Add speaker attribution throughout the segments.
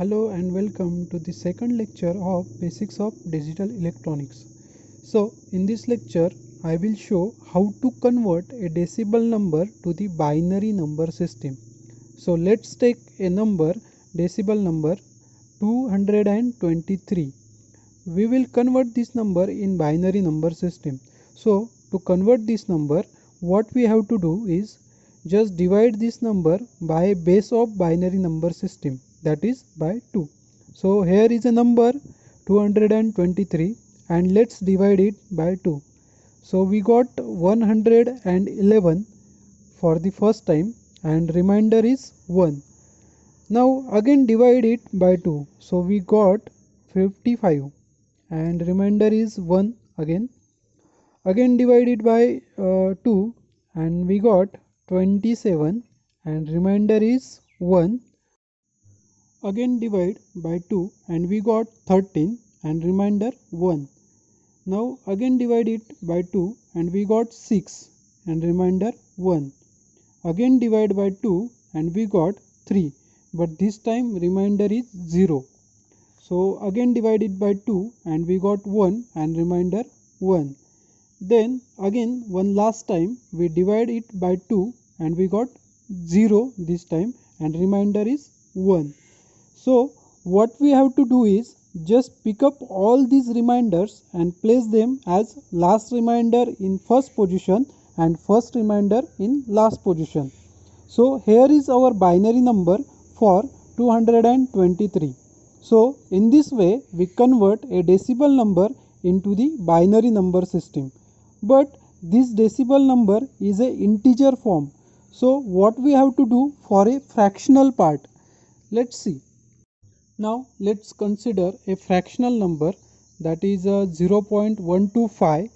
Speaker 1: Hello and welcome to the second lecture of Basics of Digital Electronics. So, in this lecture, I will show how to convert a decimal number to the binary number system. So, let's take a number, decimal number 223. We will convert this number in binary number system. So, to convert this number, what we have to do is just divide this number by base of binary number system, that is by 2. So here is a number 223 and let's divide it by 2. So we got 111 for the first time and remainder is 1. Now again divide it by 2. So we got 55 and remainder is 1 again. Again divide it by 2 and we got 27 and remainder is 1. Again divide by 2 and we got 13 and remainder 1. Now again divide it by 2 and we got 6 and remainder 1. Again divide by 2 and we got 3, but this time remainder is 0. So again divide it by 2 and we got 1 and remainder 1. Then again one last time we divide it by 2 and we got 0 this time and remainder is 1. So what we have to do is just pick up all these reminders and place them as last reminder in first position and first reminder in last position. So here is our binary number for 223. So in this way we convert a decimal number into the binary number system. But this decimal number is a integer form. So what we have to do for a fractional part? Let's see. Now let's consider a fractional number, that is 0.125,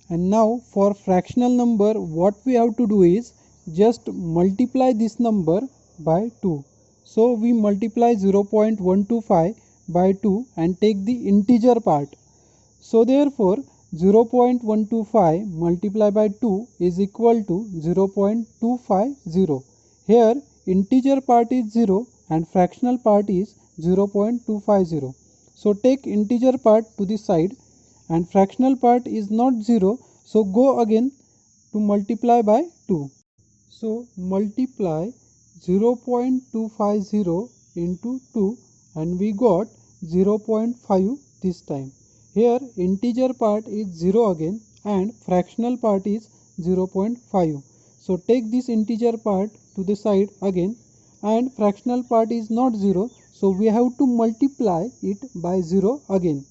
Speaker 1: and now for fractional number what we have to do is just multiply this number by 2. So we multiply 0.125 by 2 and take the integer part. So therefore 0.125 multiplied by 2 is equal to 0.250. Here integer part is 0 and fractional part is 0.250. So take integer part to the side and fractional part is not 0, so go again to multiply by 2. So multiply 0.250 into 2 and we got 0.5 this time. Here integer part is 0 again and fractional part is 0.5. So take this integer part to the side again and fractional part is not 0, so we have to multiply it by 0 again.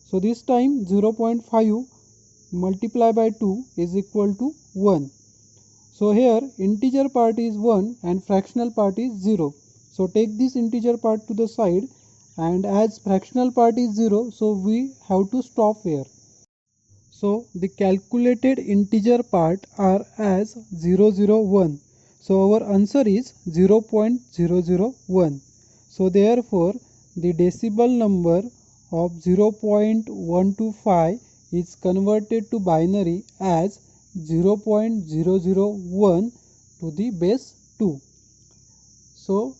Speaker 1: So this time 0.5 multiplied by 2 is equal to 1. So here integer part is 1 and fractional part is 0. So take this integer part to the side, and as fractional part is 0, so we have to stop here. So the calculated integer part are as 001. So our answer is 0.001. So therefore the decimal number of 0.125 is converted to binary as 0.001 to the base 2. So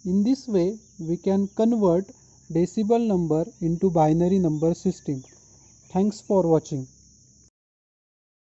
Speaker 1: in this way we can convert decimal number into binary number system. Thanks for watching.